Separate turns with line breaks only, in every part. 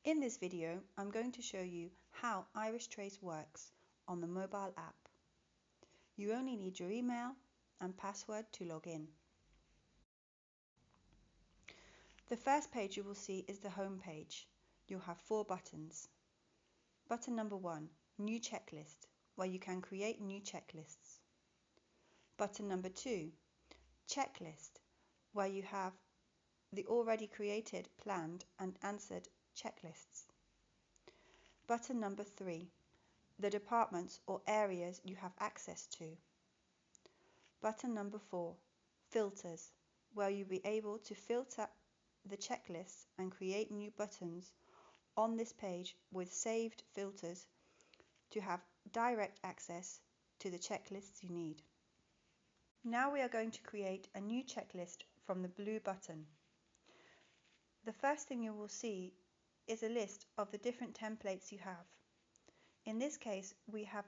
In this video, I'm going to show you how Iristrace works on the mobile app. You only need your email and password to log in. The first page you will see is the home page. You'll have 4 buttons. Button number 1, New Checklist, where you can create new checklists. Button number 2, Checklist, where you have the already created, planned and answered checklists. Button number 3, the departments or areas you have access to. Button number 4, Filters, where you'll be able to filter the checklists and create new buttons on this page with saved filters to have direct access to the checklists you need. Now we are going to create a new checklist from the blue button. The first thing you will see is a list of the different templates you have. In this case, we have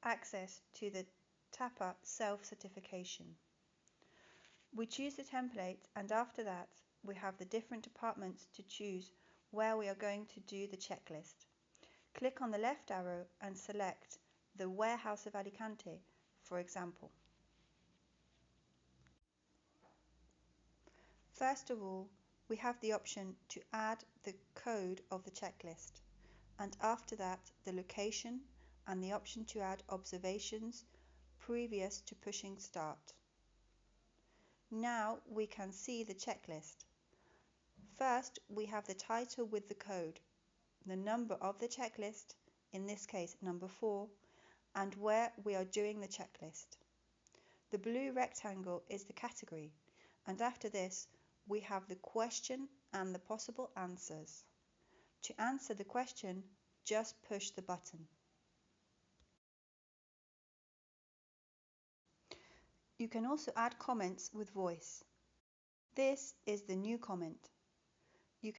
access to the TAPA self-certification. We choose the template, and after that we have the different departments to choose where we are going to do the checklist. Click on the left arrow and select the Warehouse of Alicante, for example. First of all, we have the option to add the code of the checklist, and after that the location and the option to add observations previous to pushing start. Now we can see the checklist. First, we have the title with the code, the number of the checklist, in this case number 4, and where we are doing the checklist. The blue rectangle is the category, and after this we have the question and the possible answers. To answer the question, just push the button. You can also add comments with voice. This is the new comment. You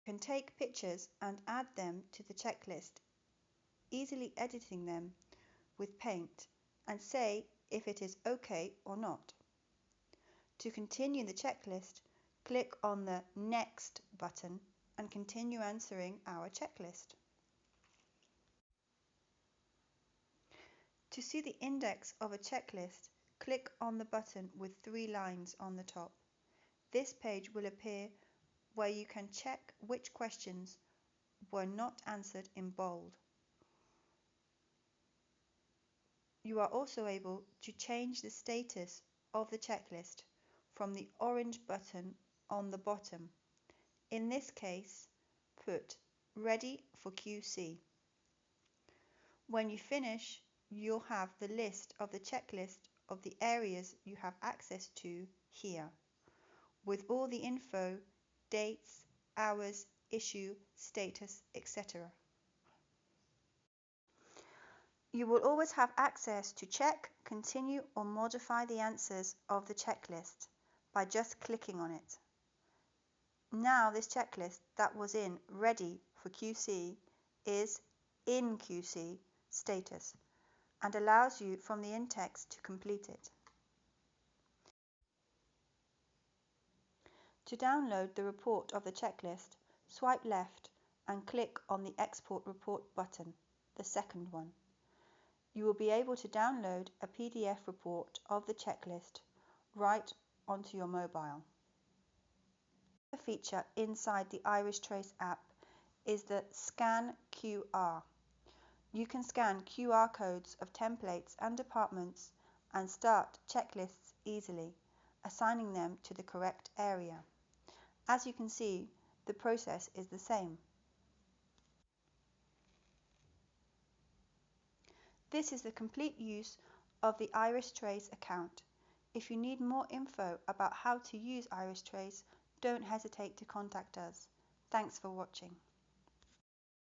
can take pictures and add them to the checklist, easily editing them with Paint, and say if it is okay or not. To continue the checklist, click on the Next button and continue answering our checklist. To see the index of a checklist, click on the button with 3 lines on the top. This page will appear where you can check which questions were not answered in bold. You are also able to change the status of the checklist from the orange button on the bottom. In this case, put Ready for QC. When you finish, you'll have the list of the checklist of the areas you have access to here, with all the info, dates, hours, issue, status, etc. You will always have access to check, continue or modify the answers of the checklist by just clicking on it. Now this checklist that was in Ready for QC is in QC status and allows you from the in-text to complete it. To download the report of the checklist, swipe left and click on the Export Report button, the second one. You will be able to download a PDF report of the checklist right onto your mobile. The feature inside the Iristrace app is the Scan QR. You can scan QR codes of templates and departments and start checklists easily, assigning them to the correct area. As you can see, the process is the same. This is the complete use of the Iristrace account. If you need more info about how to use Iristrace, don't hesitate to contact us. Thanks for watching.